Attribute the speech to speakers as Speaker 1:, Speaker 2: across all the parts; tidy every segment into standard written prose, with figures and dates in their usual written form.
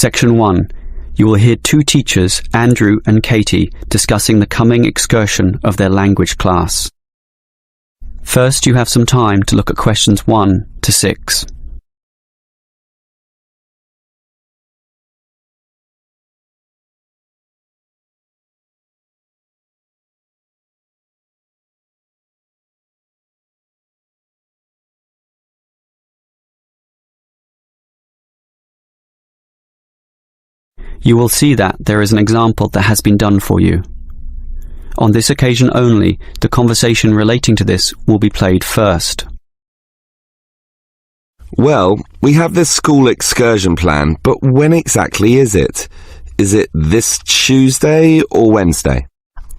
Speaker 1: Section 1. You will hear two teachers, Andrew and Katie, discussing the coming excursion of their language class. First, you have some time to look at questions 1 to 6. You will see that there is an example that has been done for you. On this occasion only, the conversation relating to this will be played first.
Speaker 2: Well, we have this school excursion plan, but when exactly is it? Is it this Tuesday or Wednesday?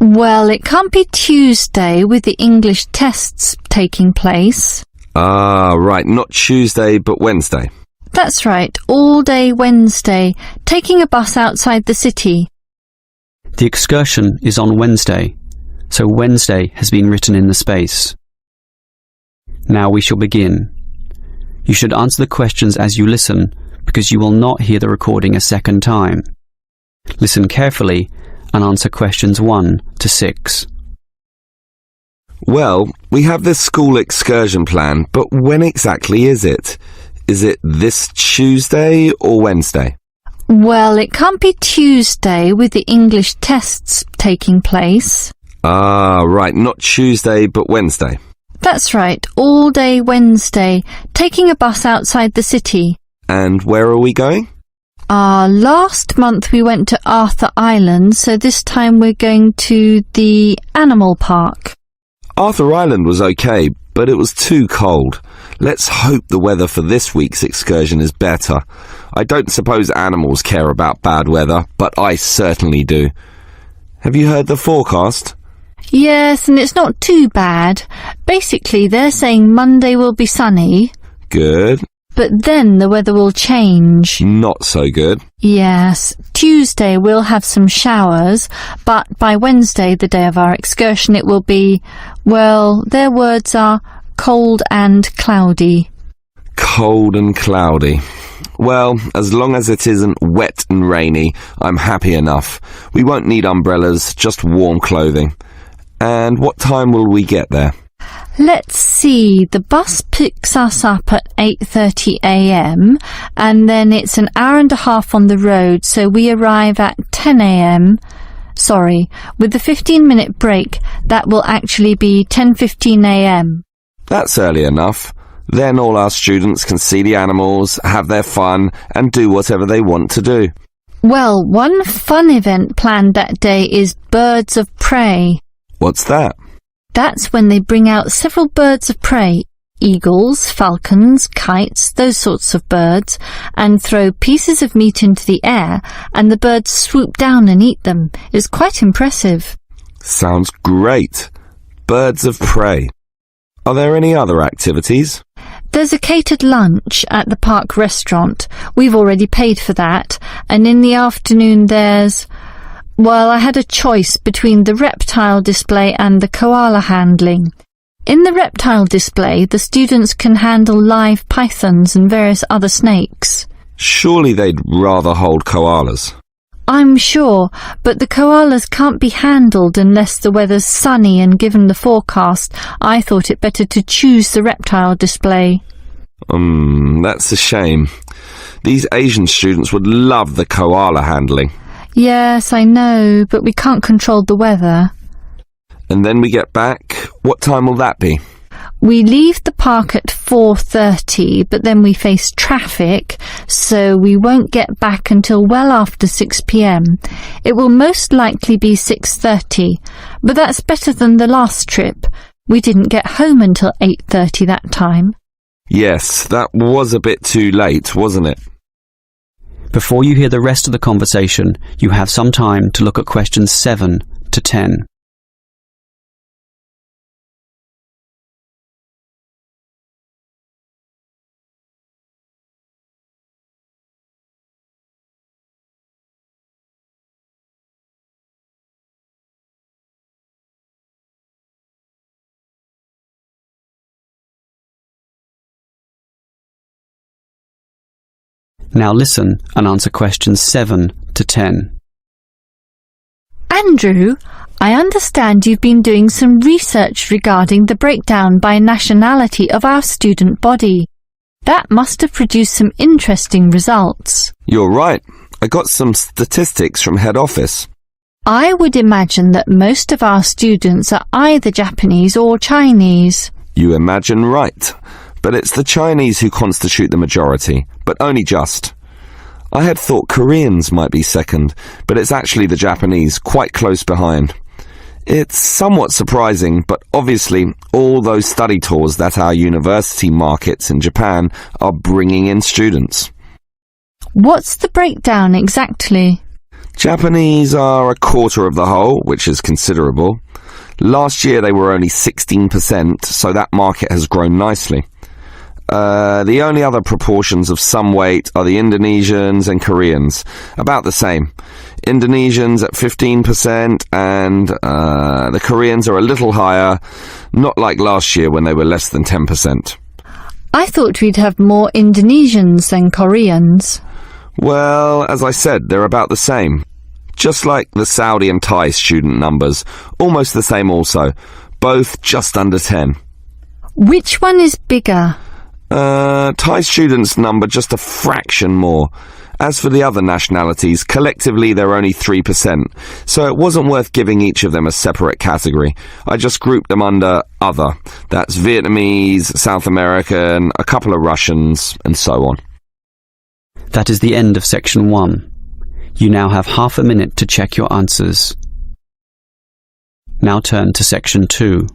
Speaker 3: Well, it can't be Tuesday with the English tests taking place.
Speaker 2: Ah, right, not Tuesday but Wednesday.
Speaker 3: That's right, all day Wednesday, taking a bus outside the city.
Speaker 1: The excursion is on Wednesday, so Wednesday has been written in the space. Now we shall begin. You should answer the questions as you listen, because you will not hear the recording a second time. Listen carefully and answer questions 1 to 6.
Speaker 2: Well, we have this school excursion plan, but when exactly is it? Is it this Tuesday or Wednesday?
Speaker 3: Well, it can't be Tuesday with the English tests taking place.
Speaker 2: Ah, right, not Tuesday but Wednesday.
Speaker 3: That's right, all day Wednesday, taking a bus outside the city.
Speaker 2: And where are we going?
Speaker 3: Last month we went to Arthur Island, so this time we're going to the animal park.
Speaker 2: Arthur Island was okay, but it was too cold. Let's hope the weather for this week's excursion is better. I don't suppose animals care about bad weather, but I certainly do. Have you heard the forecast?
Speaker 3: Yes, and it's not too bad. Basically, they're saying Monday will be sunny.
Speaker 2: Good.
Speaker 3: But then the weather will change.
Speaker 2: Not so good.
Speaker 3: Yes, Tuesday we'll have some showers, but by Wednesday, the day of our excursion, it will be, well, their words are cold and cloudy.
Speaker 2: Cold and cloudy. Well, as long as it isn't wet and rainy, I'm happy enough. We won't need umbrellas, just warm clothing. And what time will we get there?
Speaker 3: Let's see, the bus picks us up at 8:30 a.m. and then it's an hour and a half on the road, so we arrive at 10 a.m. Sorry, with the 15-minute break, that will actually be 10:15 a.m.
Speaker 2: That's early enough. Then all our students can see the animals, have their fun, and do whatever they want to do.
Speaker 3: Well, one fun event planned that day is Birds of Prey.
Speaker 2: What's that?
Speaker 3: That's when they bring out several birds of prey, eagles, falcons, kites, those sorts of birds, and throw pieces of meat into the air, and the birds swoop down and eat them. It's quite impressive.
Speaker 2: Sounds great. Birds of prey. Are there any other activities?
Speaker 3: There's a catered lunch at the park restaurant. We've already paid for that. And in the afternoon there's... Well, I had a choice between the reptile display and the koala handling. In the reptile display, the students can handle live pythons and various other snakes.
Speaker 2: Surely they'd rather hold koalas.
Speaker 3: I'm sure, but the koalas can't be handled unless the weather's sunny, and given the forecast, I thought it better to choose the reptile display.
Speaker 2: That's a shame. These Asian students would love the koala handling.
Speaker 3: Yes, I know, but we can't control the weather.
Speaker 2: And then we get back. What time will that be?
Speaker 3: We leave the park at 4:30, but then we face traffic, so we won't get back until well after 6 p.m. It will most likely be 6:30, but that's better than the last trip. We didn't get home until 8:30 that time.
Speaker 2: Yes, that was a bit too late, wasn't it?
Speaker 1: Before you hear the rest of the conversation, you have some time to look at questions 7 to 10. Now listen and answer questions 7 to 10.
Speaker 3: Andrew, I understand you've been doing some research regarding the breakdown by nationality of our student body. That must have produced some interesting results.
Speaker 2: You're right. I got some statistics from head office.
Speaker 3: I would imagine that most of our students are either Japanese or Chinese.
Speaker 2: You imagine right. But it's the Chinese who constitute the majority, but only just. I had thought Koreans might be second, but it's actually the Japanese, quite close behind. It's somewhat surprising, but obviously all those study tours that our university markets in Japan are bringing in students.
Speaker 3: What's the breakdown exactly?
Speaker 2: Japanese are a quarter of the whole, which is considerable. Last year they were only 16%, so that market has grown nicely. The only other proportions of some weight are the Indonesians and Koreans, about the same. Indonesians at 15% and the Koreans are a little higher, not like last year when they were less than 10%.
Speaker 3: I thought we'd have more Indonesians than Koreans.
Speaker 2: Well, as I said, they're about the same. Just like the Saudi and Thai student numbers, almost the same also, both just under 10.
Speaker 3: Which one is bigger?
Speaker 2: Thai students number just a fraction more. As for the other nationalities, collectively they're only 3%, so it wasn't worth giving each of them a separate category. I just grouped them under other. That's Vietnamese, South American, a couple of Russians, and so on.
Speaker 1: That is the end of section 1. You now have half a minute to check your answers. Now turn to section 2.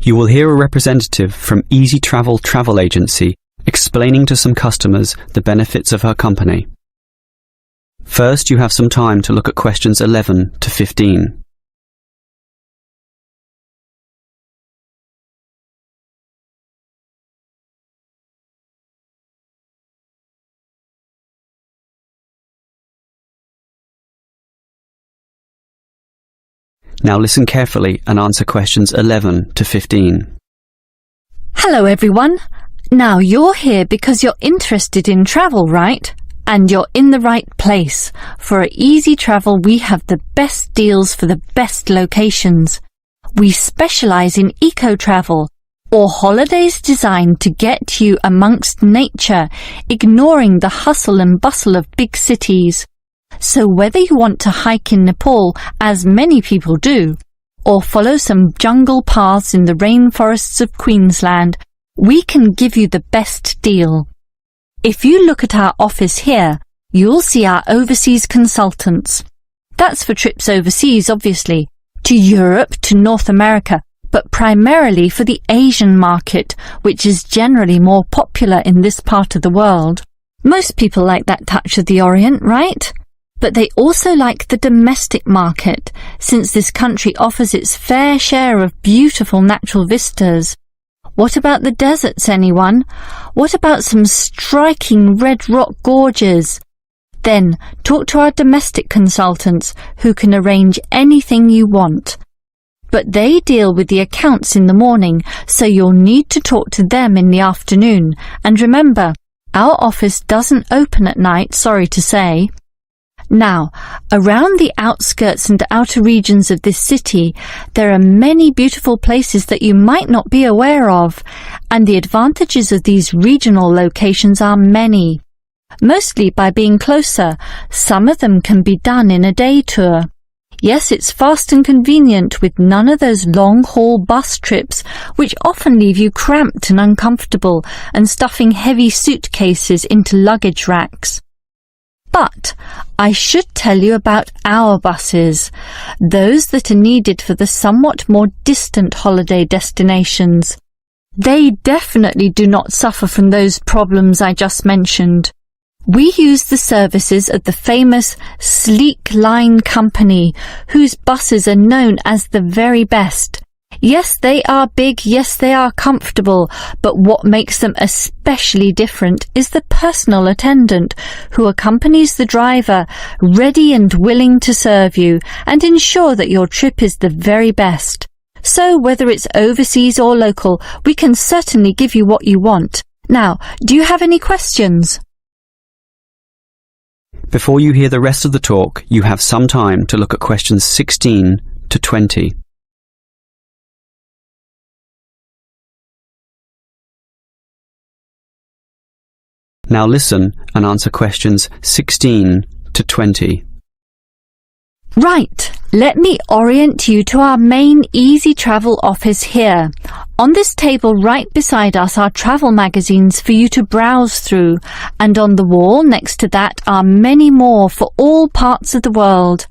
Speaker 1: You will hear a representative from Easy Travel Travel Agency explaining to some customers the benefits of her company. First, you have some time to look at questions 11 to 15. Now listen carefully and answer questions 11 to 15.
Speaker 3: Hello everyone. Now you're here because you're interested in travel, right? And you're in the right place. For Easy Travel we have the best deals for the best locations. We specialize in eco-travel, or holidays designed to get you amongst nature, ignoring the hustle and bustle of big cities. So whether you want to hike in Nepal, as many people do, or follow some jungle paths in the rainforests of Queensland, we can give you the best deal. If you look at our office here, you'll see our overseas consultants. That's for trips overseas, obviously, to Europe, to North America, but primarily for the Asian market, which is generally more popular in this part of the world. Most people like that touch of the Orient, right? But they also like the domestic market, since this country offers its fair share of beautiful natural vistas. What about the deserts, anyone? What about some striking red rock gorges? Then talk to our domestic consultants, who can arrange anything you want. But they deal with the accounts in the morning, so you'll need to talk to them in the afternoon. And remember, our office doesn't open at night, sorry to say. Now, around the outskirts and outer regions of this city, there are many beautiful places that you might not be aware of, and the advantages of these regional locations are many. Mostly by being closer, some of them can be done in a day tour. Yes, it's fast and convenient with none of those long-haul bus trips which often leave you cramped and uncomfortable and stuffing heavy suitcases into luggage racks. But I should tell you about our buses, those that are needed for the somewhat more distant holiday destinations. They definitely do not suffer from those problems I just mentioned. We use the services of the famous Sleek Line Company, whose buses are known as the very best. Yes, they are big, yes, they are comfortable, but what makes them especially different is the personal attendant who accompanies the driver, ready and willing to serve you and ensure that your trip is the very best. So whether it's overseas or local, we can certainly give you what you want. Now, do you have any questions?
Speaker 1: Before you hear the rest of the talk, you have some time to look at questions 16 to 20. Now listen and answer questions 16 to 20.
Speaker 3: Right, let me orient you to our main Easy Travel office here. On this table right beside us are travel magazines for you to browse through, and on the wall next to that are many more for all parts of the world.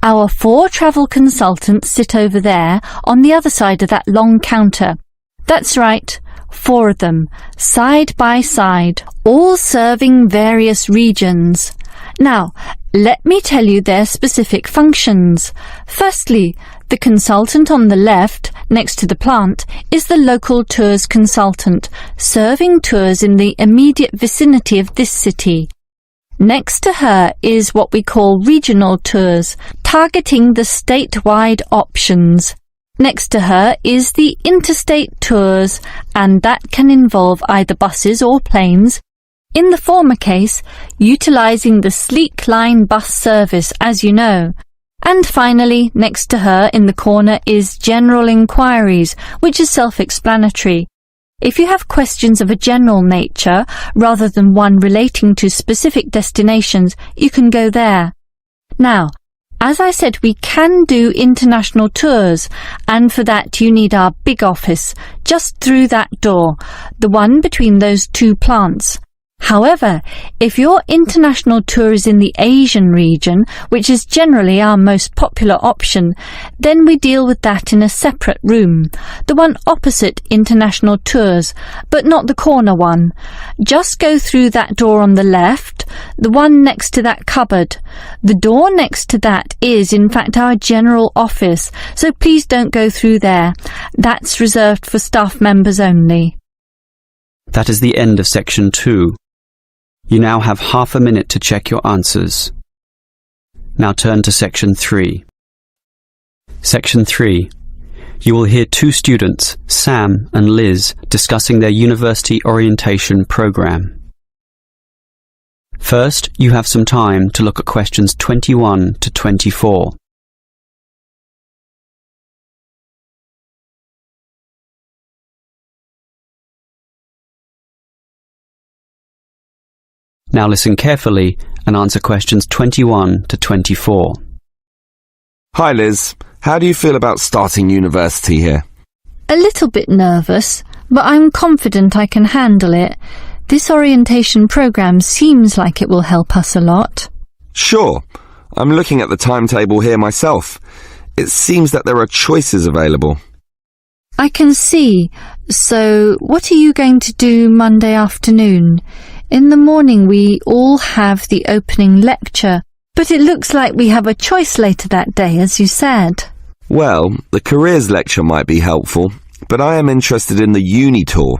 Speaker 3: Our 4 travel consultants sit over there on the other side of that long counter. That's right, 4 of them, side by side, all serving various regions. Now, let me tell you their specific functions. Firstly, the consultant on the left, next to the plant, is the local tours consultant, serving tours in the immediate vicinity of this city. Next to her is what we call regional tours, targeting the statewide options. Next to her is the interstate tours, and that can involve either buses or planes. In the former case, utilising the Sleek Line bus service, as you know. And finally, next to her in the corner is General Inquiries, which is self-explanatory. If you have questions of a general nature, rather than one relating to specific destinations, you can go there. Now, as I said, we can do international tours, and for that you need our big office, just through that door, the one between those 2 plants. However, if your international tour is in the Asian region, which is generally our most popular option, then we deal with that in a separate room, the one opposite international tours, but not the corner one. Just go through that door on the left, the one next to that cupboard. The door next to that is, in fact, our general office, so please don't go through there. That's reserved for staff members only.
Speaker 1: That is the end of section 2. You now have half a minute to check your answers. Now turn to section 3. Section 3. You will hear 2 students, Sam and Liz, discussing their university orientation program. First, you have some time to look at questions 21 to 24. Now listen carefully and answer questions 21 to 24.
Speaker 2: Hi Liz, how do you feel about starting university here?
Speaker 3: A little bit nervous, but I'm confident I can handle it. This orientation program seems like it will help us a lot.
Speaker 2: Sure. I'm looking at the timetable here myself. It seems that there are choices available.
Speaker 3: I can see. So, what are you going to do Monday afternoon? In the morning we all have the opening lecture, but it looks like we have a choice later that day, as you said.
Speaker 2: Well, the careers lecture might be helpful, but I am interested in the uni tour.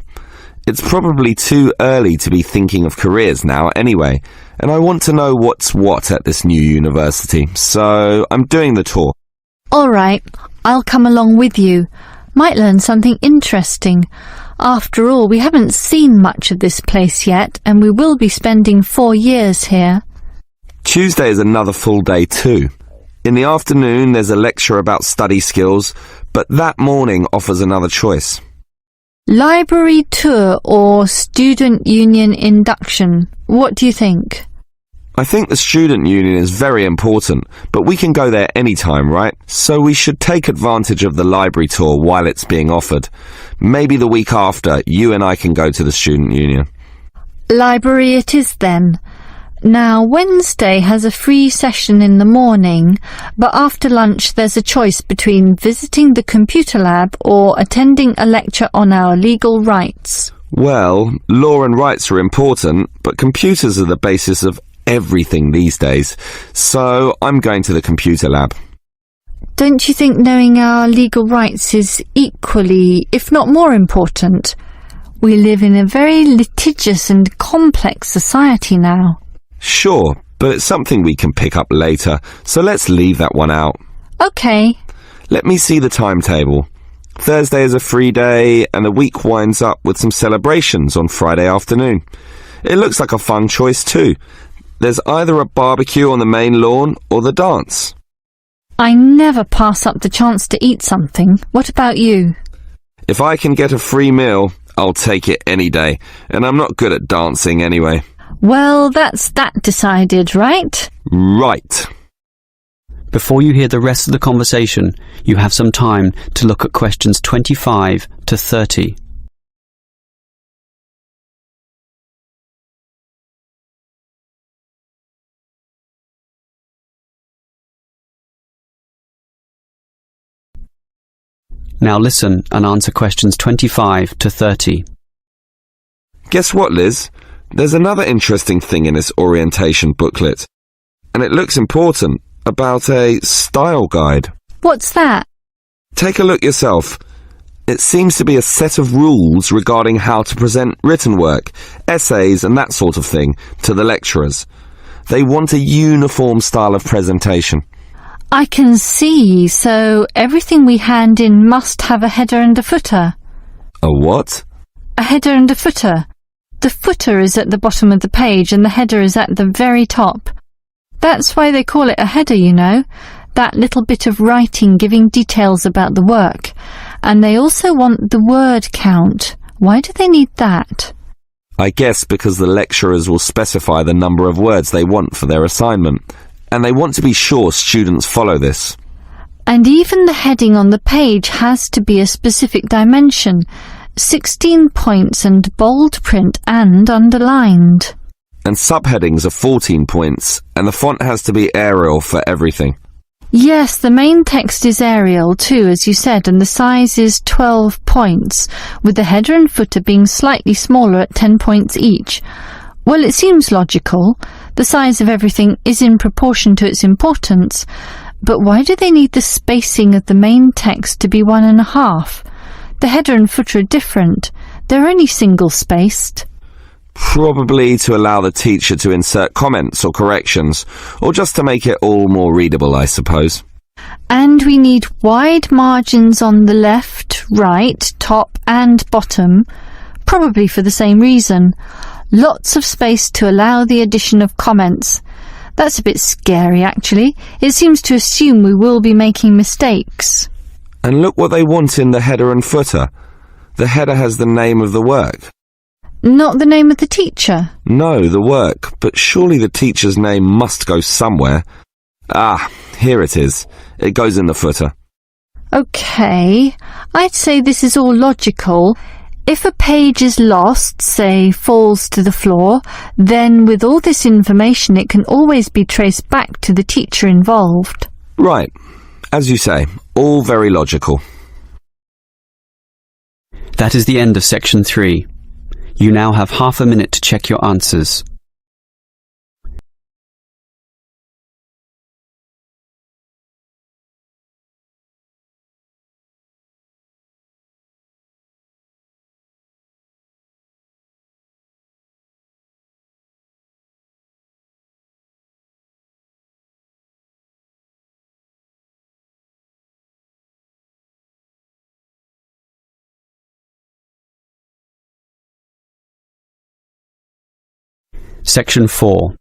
Speaker 2: It's probably too early to be thinking of careers now anyway, and I want to know what's what at this new university, so I'm doing the tour.
Speaker 3: All right, I'll come along with you. Might learn something interesting. After all, we haven't seen much of this place yet, and we will be spending 4 years here.
Speaker 2: Tuesday is another full day too. In the afternoon there's a lecture about study skills, but that morning offers another choice.
Speaker 3: Library tour or student union induction? What do you think?
Speaker 2: I think the student union is very important, but we can go there anytime, right? So we should take advantage of the library tour while it's being offered. Maybe the week after, you and I can go to the student union.
Speaker 3: Library it is then. Now, Wednesday has a free session in the morning, but after lunch there's a choice between visiting the computer lab or attending a lecture on our legal rights.
Speaker 2: Well, law and rights are important, but computers are the basis of everything these days, so I'm going to the computer lab.
Speaker 3: Don't you think knowing our legal rights is equally, if not more important? We live in a very litigious and complex society now.
Speaker 2: Sure, but it's something we can pick up later, so let's leave that one out.
Speaker 3: Okay.
Speaker 2: Let me see the timetable. Thursday is a free day, and the week winds up with some celebrations on Friday afternoon. It looks like a fun choice too. There's either a barbecue on the main lawn or the dance.
Speaker 3: I never pass up the chance to eat something. What about you?
Speaker 2: If I can get a free meal, I'll take it any day, and I'm not good at dancing anyway.
Speaker 3: Well, that's that decided, right?
Speaker 2: Right.
Speaker 1: Before you hear the rest of the conversation, you have some time to look at questions 25 to 30. Now listen and answer questions 25 to 30.
Speaker 2: Guess what, Liz? There's another interesting thing in this orientation booklet, and it looks important, about a style guide.
Speaker 3: What's that?
Speaker 2: Take a look yourself. It seems to be a set of rules regarding how to present written work, essays and that sort of thing to the lecturers. They want a uniform style of presentation.
Speaker 3: I can see, so everything we hand in must have a header and a footer.
Speaker 2: A what?
Speaker 3: A header and a footer. The footer is at the bottom of the page and the header is at the very top. That's why they call it a header, you know, that little bit of writing giving details about the work. And they also want the word count. Why do they need that?
Speaker 2: I guess because the lecturers will specify the number of words they want for their assignment, and they want to be sure students follow this.
Speaker 3: And even the heading on the page has to be a specific dimension, 16 points and bold print and underlined.
Speaker 2: And subheadings are 14 points, and the font has to be Arial for everything.
Speaker 3: Yes, the main text is Arial too, as you said, and the size is 12 points, with the header and footer being slightly smaller at 10 points each. Well, it seems logical. The size of everything is in proportion to its importance. But why do they need the spacing of the main text to be 1.5? The header and footer are different. They're only single-spaced.
Speaker 2: Probably to allow the teacher to insert comments or corrections, or just to make it all more readable, I suppose.
Speaker 3: And we need wide margins on the left, right, top and bottom, probably for the same reason. Lots of space to allow the addition of comments. That's a bit scary, actually. It seems to assume we will be making mistakes.
Speaker 2: And look what they want in the header and footer. The header has the name of the work.
Speaker 3: Not the name of the teacher?
Speaker 2: No, the work, but surely the teacher's name must go somewhere. Ah, here it is. It goes in the footer.
Speaker 3: OK, I'd say this is all logical. If a page is lost, say falls to the floor, then with all this information it can always be traced back to the teacher involved.
Speaker 2: Right. As you say, all very logical.
Speaker 1: That is the end of section 3. You now have half a minute to check your answers. Section 4.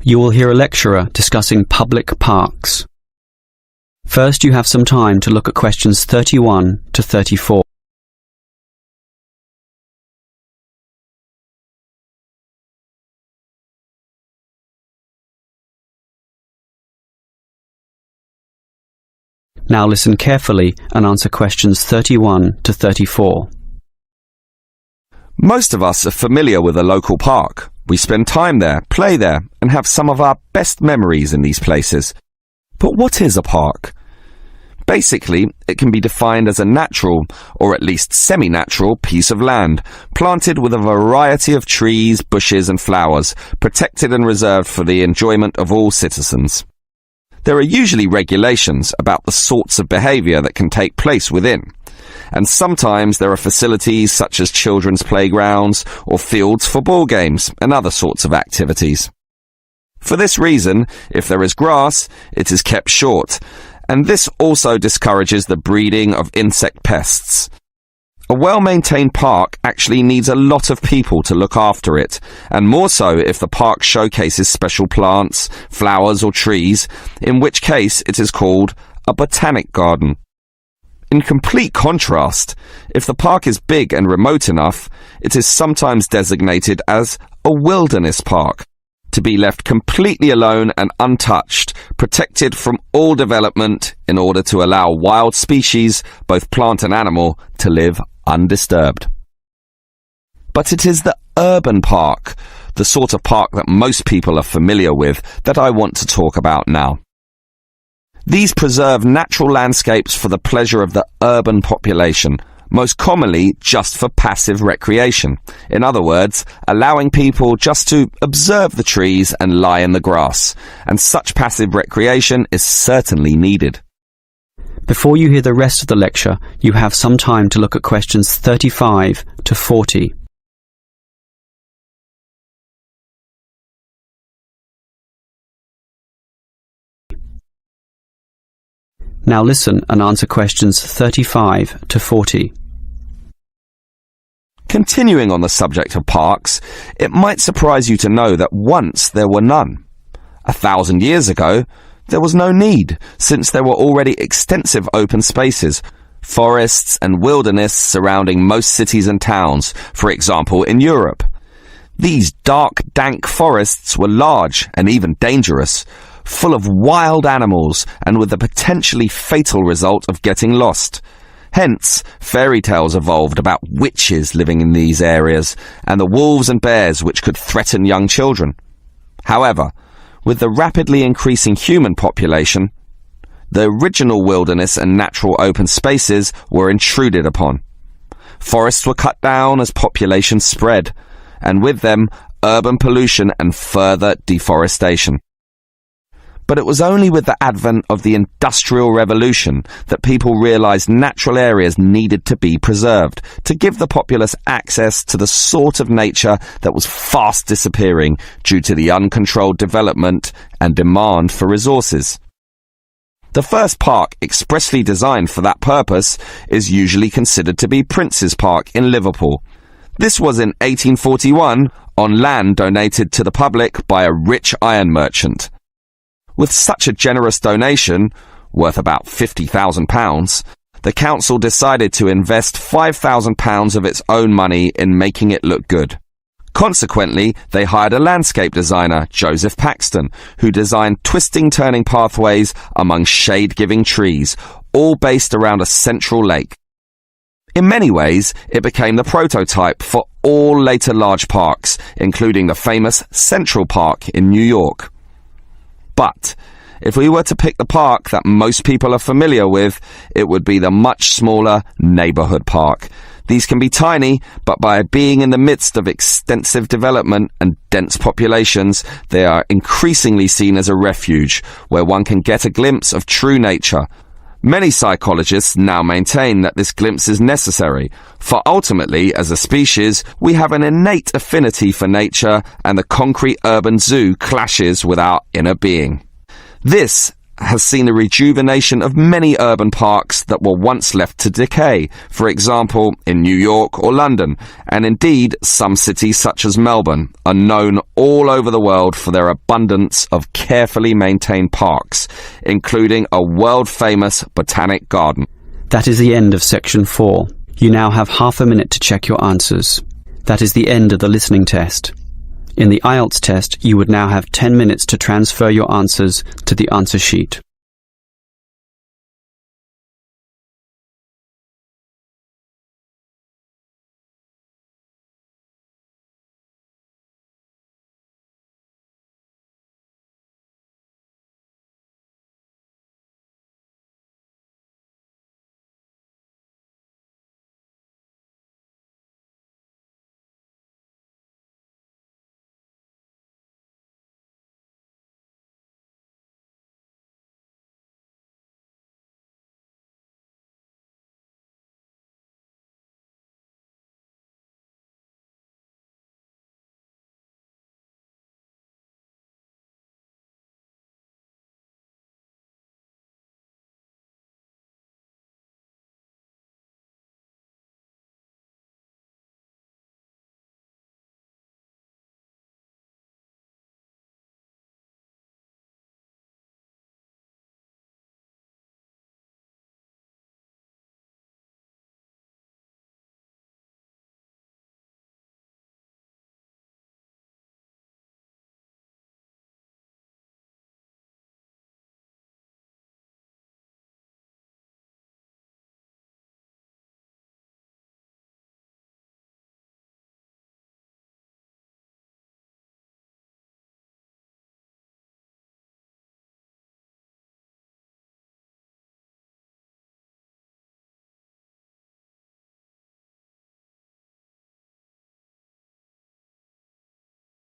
Speaker 1: You will hear a lecturer discussing public parks. First, you have some time to look at questions 31 to 34. Now listen carefully and answer questions 31 to 34.
Speaker 2: Most of us are familiar with a local park. We spend time there, play there, and have some of our best memories in these places. But what is a park? Basically, it can be defined as a natural, or at least semi-natural, piece of land, planted with a variety of trees, bushes and flowers, protected and reserved for the enjoyment of all citizens. There are usually regulations about the sorts of behaviour that can take place within. And sometimes there are facilities such as children's playgrounds or fields for ball games and other sorts of activities. For this reason, if there is grass, it is kept short, and this also discourages the breeding of insect pests. A well-maintained park actually needs a lot of people to look after it, and more so if the park showcases special plants, flowers or trees, in which case it is called a botanic garden. In complete contrast, if the park is big and remote enough, it is sometimes designated as a wilderness park, to be left completely alone and untouched, protected from all development in order to allow wild species, both plant and animal, to live undisturbed. But it is the urban park, the sort of park that most people are familiar with, that I want to talk about now. These preserve natural landscapes for the pleasure of the urban population, most commonly just for passive recreation. In other words, allowing people just to observe the trees and lie in the grass. And such passive recreation is certainly needed.
Speaker 1: Before you hear the rest of the lecture, you have some time to look at questions 35 to 40. Now listen and answer questions 35 to 40.
Speaker 2: Continuing on the subject of parks, it might surprise you to know that once there were none. 1,000 years ago, there was no need, since there were already extensive open spaces, forests and wilderness surrounding most cities and towns, for example in Europe. These dark, dank forests were large and even dangerous, full of wild animals and with the potentially fatal result of getting lost. Hence, fairy tales evolved about witches living in these areas and the wolves and bears which could threaten young children. However, with the rapidly increasing human population, the original wilderness and natural open spaces were intruded upon. Forests were cut down as population spread, and with them, urban pollution and further deforestation. But it was only with the advent of the Industrial Revolution that people realized natural areas needed to be preserved to give the populace access to the sort of nature that was fast disappearing due to the uncontrolled development and demand for resources. The first park expressly designed for that purpose is usually considered to be Prince's Park in Liverpool. This was in 1841 on land donated to the public by a rich iron merchant. With such a generous donation, worth about £50,000, the council decided to invest £5,000 of its own money in making it look good. Consequently, they hired a landscape designer, Joseph Paxton, who designed twisting turning pathways among shade-giving trees, all based around a central lake. In many ways, it became the prototype for all later large parks, including the famous Central Park in New York. But if we were to pick the park that most people are familiar with, it would be the much smaller neighbourhood park. These can be tiny, but by being in the midst of extensive development and dense populations, they are increasingly seen as a refuge, where one can get a glimpse of true nature. Many psychologists now maintain that this glimpse is necessary, for ultimately, as a species, we have an innate affinity for nature, and the concrete urban zoo clashes with our inner being. This has seen the rejuvenation of many urban parks that were once left to decay, for example in New York or London, and indeed some cities such as Melbourne are known all over the world for their abundance of carefully maintained parks, including a world-famous botanic garden.
Speaker 1: That is the end of section 4. You now have half a minute to check your answers. That is the end of the listening test. In the IELTS test, you would now have 10 minutes to transfer your answers to the answer sheet.